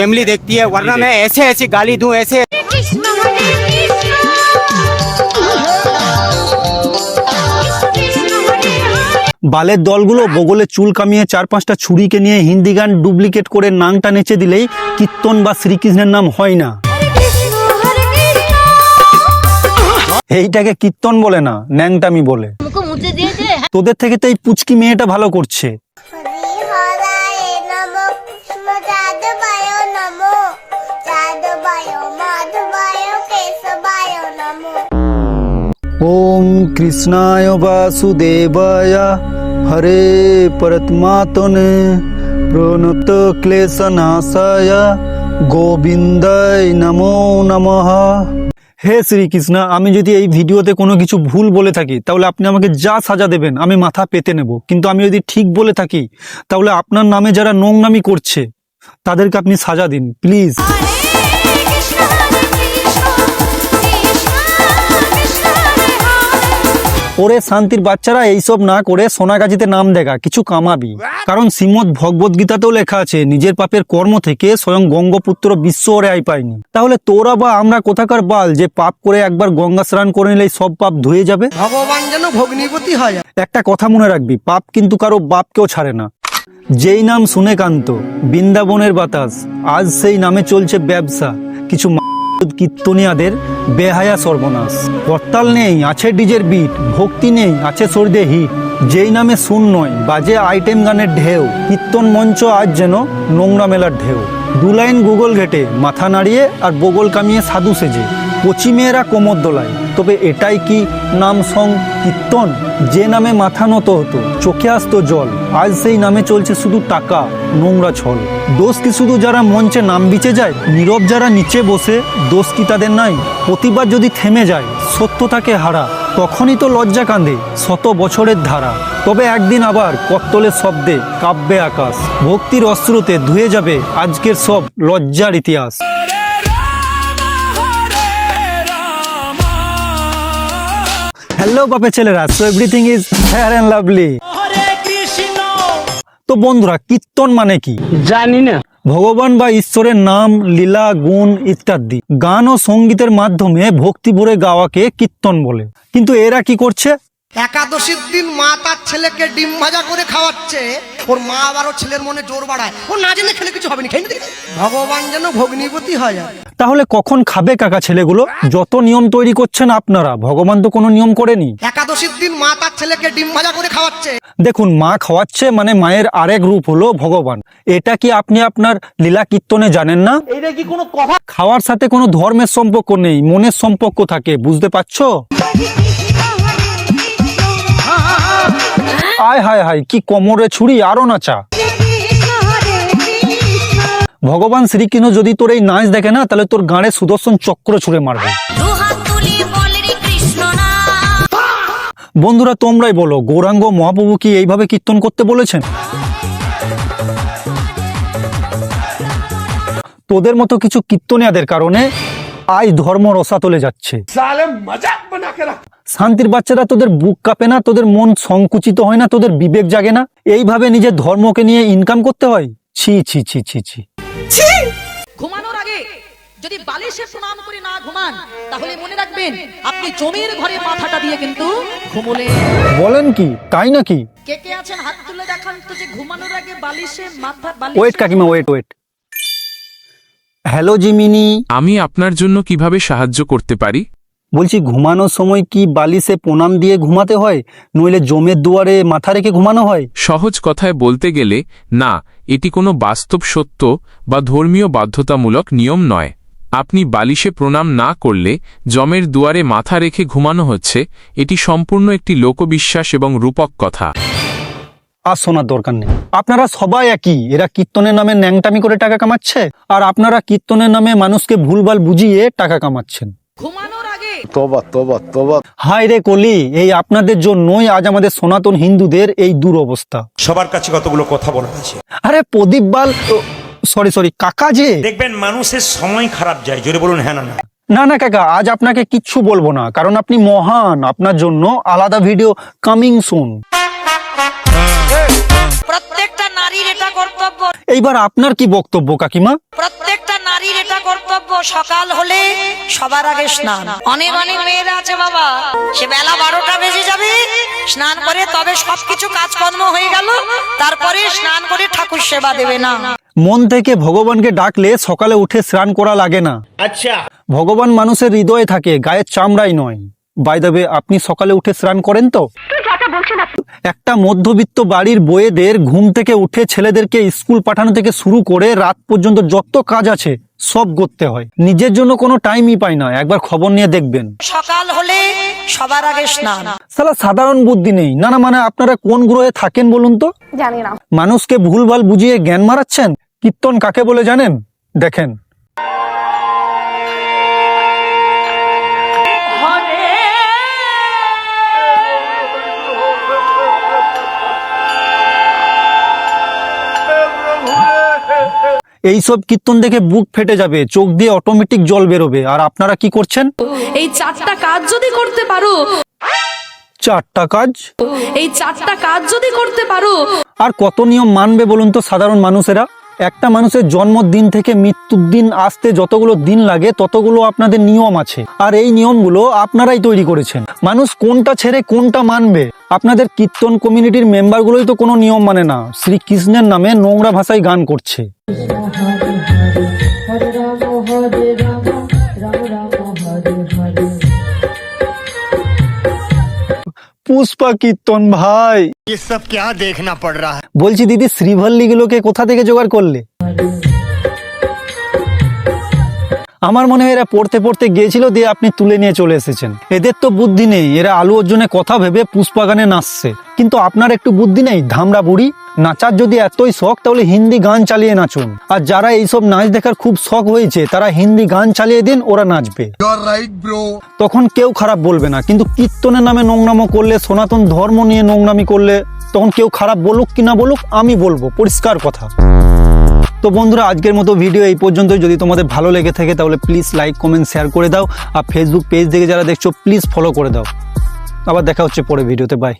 Family देखती है, वरना मैं ऐसे ऐसी गाली दूं ऐसे। বালের দলগুলো বগলে চুল কামিয়ে 4-5টা ছুরিকে নিয়ে হিন্দি গান ডুপ্লিকেট করে নাংটা নেচে দিলেই কীর্তন বা শ্রীকৃষ্ণের নাম হয় না। এইটাকে কীর্তন বলে না, ন্যাংটামি বলে। তোদের থেকে তো এই পুচকি মেয়েটা ভালো করছে। ওম কৃষ্ণায় বাসুদেবায় হরে পরমাত্মনে প্রণত ক্লেশনাশায় গোবিন্দায় নমো নমঃ। হে শ্রীকৃষ্ণ, আমি যদি এই ভিডিওতে কোনো কিছু ভুল বলে থাকি তাহলে আপনি আমাকে যা সাজা দেবেন আমি মাথা পেতে নেব, কিন্তু আমি যদি ঠিক বলে থাকি তাহলে আপনার নামে যারা নোংরামি করছে তাদেরকে আপনি সাজা দিন প্লিজ। ওরে শান্তির বাচ্চারা, এইসব না করে সোনাগাছিতে নাম দেখা কিছু কামাবি, কারণ শ্রীমদ ভগবত গীতাতেও লেখা আছে নিজের পাপের কর্ম থেকে স্বয়ং গঙ্গপুত্র বিশ্ব রেহাই পায়নি। তাহলে তোরা বা আমরা কোথাকার বাল যে পাপ করে একবার গঙ্গা স্নান করে নিলেই সব পাপ ধুয়ে যাবে? ভগবান যেন ভগ্নিপতি হয়। একটা কথা মনে রাখবি, পাপ কিন্তু কারো বাপকেও ছাড়ে না। যেই নাম শুনে কান্ত বৃন্দাবনের বাতাস, আজ সেই নামে চলছে ব্যবসা। কিছু কীর্তনিয়াদের বেহায়া সর্বনাশ। করতাল নেই, আছে ডিজের বিট, ভক্তি নেই, আছে শরীরে হিট। যেই নামে সুর নয়, বাজে আইটেম গানের ঢেউ। কীর্তন মঞ্চ আজ যেন নোংরা মেলার ঢেউ। 2 লাইন গুগল ঘেটে মাথা নাড়িয়ে আর বগল কামিয়ে সাধু সেজে কচি মেয়েরা কোমর দোলায়। তবে এটাই কি নাম সং কীর্তন? যে নামে মাথা নত হতো, চোখে আসতো জল, আজ সেই নামে চলছে শুধু টাকা, নোংরা ছল। দোষ কি শুধু যারা মঞ্চে নাম বিচে যায়? নীরব যারা নিচে বসে, দোষ কি তাদের নাই? প্রতিবার যদি থেমে যায় সত্যতাকে হারা, তখনই তো লজ্জা কাঁদে 100 বছরের ধারা। তবে একদিন আবার কত্তলের শব্দে কাব্যে আকাশ, ভক্তির অশ্রুতে ধুয়ে যাবে আজকের সব লজ্জার ইতিহাস। হ্যালো বাপে ছেলেরা, so everything is fair and lovely. তো বন্ধুরা, কীর্তন মানে কি জানি না। ভগবান বা ঈশ্বরের নাম, লীলা, গুণ ইত্যাদি গান ও সঙ্গীতের মাধ্যমে ভক্তি ভরে গাওয়াকে কীর্তন বলে। কিন্তু এরা কি করছে? একাদশীর দিন মা তার ছেলেকে ডিম ভাজা করে খাওয়াচ্ছে। ওর মা আবার ওর ছেলের মনে জোর বাড়ায়, ও না জেনে খেলে কিছু হবে না, খেয়ে নিতে। ভগবান যেন ভগ্নিপতি হয়। তাহলে কখন খাবে কাকা ছেলেগুলো? যত নিয়ম তৈরি করছেন আপনারা, ভগবান তো কোনো নিয়ম করেনি। একাদশীর দিন মা তার ছেলেকে ডিম ভাজা করে খাওয়াচ্ছে। দেখুন, মা খাওয়াচ্ছে মানে মায়ের আরেক রূপ হলো ভগবান। এটা কি আপনি আপনার লীলা কীর্তনে জানেন না? এটা কি কোনো কথা? খাওয়ার সাথে কোনো ধর্মের সম্পর্ক নেই, মনের সম্পর্ক থাকে, বুঝতে পারছো? আয় হায় হায়, কি কোমরে ছুরি, আরো নাচা। ভগবান শ্রীকৃষ্ণ যদি তোর এই নাচ দেখে না, তাহলে তোর গাঁড়ে সুদর্শন চক্র ছুঁড়ে মারবে। বন্ধুরা, তোমরাই বলো, গৌরাঙ্গ মহাপ্রভু কি এইভাবে কীর্তন করতে বলেছেন? তোদের মতো কিছু কীর্তনিয়াদের কারণে আজ ধর্ম রসাতলে যাচ্ছে। শান্তির বাচ্চারা, তোদের বুক কাঁপে না? তোদের মন সংকুচিত হয় না? তোদের বিবেক জাগে না? এইভাবে নিজের ধর্মকে নিয়ে ইনকাম করতে হয়? ছি ছি ছি ছি ছি। ঘুমানোর আগে যদি বালিশে প্রণাম করে না ঘুমান, তাহলে মনে রাখবেন আপনি জমির ঘরে মাথাটা দিয়ে কিন্তু ঘুমোলেন। বলেন কি, তাই নাকি? কে কে আছেন হাত তুলে দেখান তো যে ঘুমানোর আগে বালিশে মাথা। ওয়েট কাকিমা, ওয়েট ওয়েট। হ্যালো জিমিনি, আমি আপনার জন্য কিভাবে সাহায্য করতে পারি? বলছি ঘুমানোর সময় কি বালিশে প্রণাম দিয়ে ঘুমাতে হয়, নইলে জমের দুয়ারে মাথা রেখে ঘুমানো হয়? সহজ কথায় বলতে গেলে না, এটি কোনো বাস্তব সত্য বা ধর্মীয় বাধ্যতামূলক নিয়ম নয়। আপনি বালিশে প্রণাম না করলে জমের দুয়ারে মাথা রেখে ঘুমানো হচ্ছে, এটি সম্পূর্ণ একটি লোকবিশ্বাস এবং রূপক কথা। আর শোনার দরকার নেই, আপনারা সবাই একই। এরা কীর্তনের নামে ন্যাংটামি করে টাকা কামাচ্ছে, আর আপনারা কীর্তনের নামে মানুষকে ভুলভাল বুঝিয়ে টাকা কামাচ্ছেন। ঘুমানোর আগে তোবা তোবা তোবা। হায় রে কলি, এই আপনাদের জন্যই আজ আমাদের সনাতন হিন্দুদের এই দুরবস্থা। সবার কাছে কতগুলো কথা বলার আছে। আরে প্রদীপ বাল, সরি কাকা যে, দেখবেন মানুষের সময় খারাপ যায়, জোরে বলুন হ্যাঁ না। না না কাকা, আজ আপনাকে কিচ্ছু বলবো না, কারণ আপনি মহান। আপনার জন্য আলাদা ভিডিও কামিং সুন। প্রত্যেকটা নারীর এটা কর্তব্য। এইবার আপনার কি বক্তব্য কাকিমা? প্রত্যেকটা নারীর এটা কর্তব্য, সকাল হলে সবার আগে স্নান। অনেক অনেক মেয়েরা আছে বাবা, সে বেলা 12টা বেজে যাবে, স্নান করে তবে সবকিছু কাজকর্ম হয়ে গেল, তারপরে স্নান করে ঠাকুর সেবা দেবে না। মন থেকে ভগবানকে ডাকলে সকালে উঠে স্নান করা লাগে না। আচ্ছা, ভগবান মানুষের হৃদয়ে থাকে, গায়ের চামড়াই নয়। বাই দ্য ওয়ে, আপনি সকালে উঠে স্নান করেন তো? একটা মধ্যবিত্ত বাড়ির বউয়েদের ঘুম থেকে উঠে ছেলেদেরকে স্কুল পাঠানো থেকে শুরু করে রাত পর্যন্ত যত কাজ আছে সব করতে হয়, নিজের জন্য কোনো টাইমই পায় না। একবার খবর নিয়ে দেখবেন। সকাল হলে সবার আগে স্নান। সালা সাধারণ বুদ্ধি নেই। না না, মানে আপনারা কোন গ্রহে থাকেন বলুন তো? জানি না। মানুষকে ভুলভাল বুঝিয়ে জ্ঞান মারাচ্ছেন। কীর্তন কাকে বলে জানেন? দেখেন, এইসব কীর্তন দেখে বুক ফেটে যাবে, চোখ দিয়ে অটোমেটিক জল বেরোবে। আর আপনারা কি করছেন? এই 4টা কাজ যদি করতে পারো, 4টা কাজ, এই 4টা কাজ যদি করতে পারো, আর কত নিয়ম মানবে বলুন তো সাধারণ মানুষেরা? একটা মানুষের জন্মদিন থেকে মৃত্যুর দিন আসতে যতগুলো দিন লাগে ততগুলো আপনাদের নিয়ম আছে, আর এই নিয়মগুলো আপনারাই তৈরি করেছেন। মানুষ কোনটা ছেড়ে কোনটা মানবে? আপনাদের কীর্তন কমিউনিটির মেম্বারগুলোই তো কোনো নিয়ম মানে না, শ্রীকৃষ্ণের নামে নোংরা ভাষায় গান করছে। পুষ্পা কীর্তন ভাই, ये सब क्या देखना पड़ रहा है? বলছি দিদি, শ্রীভল্লিগুলোকে কোথা থেকে জোগাড় করলে? আমার মনে হয় এরা পড়তে পড়তে গিয়েছিল, দিয়ে আপনি তুলে নিয়ে চলে এসেছেন। এদের তো বুদ্ধি নেই, এরা আলু অর্জুনের কথা ভেবে পুষ্পা গানে নাচছে। কিন্তু আপনার একটু বুদ্ধি নেই, ধামড়া বুড়ি। নাচার যদি এতই শখ তাহলে হিন্দি গান চালিয়ে নাচুন। আর যারা এইসব নাচ দেখার খুব শখ হয়েছে তারা হিন্দি গান চালিয়ে দিন, ওরা নাচবে। তখন কেউ খারাপ বলবে না। কিন্তু কীর্তনের নামে নোংরামো করলে, সনাতন ধর্ম নিয়ে নোংরামি করলে, তখন কেউ খারাপ বলুক কি না বলুক, আমি বলবো, পরিষ্কার কথা। তো বন্ধুরা, আজকের মতো ভিডিও এই পর্যন্তই। যদি তোমাদের ভালো লেগে থাকে তাহলে প্লিজ লাইক, কমেন্ট, শেয়ার করে দাও। আর ফেসবুক পেজ থেকে যারা দেখছো প্লিজ ফলো করে দাও। আবার দেখা হচ্ছে পরে ভিডিওতে। বাই।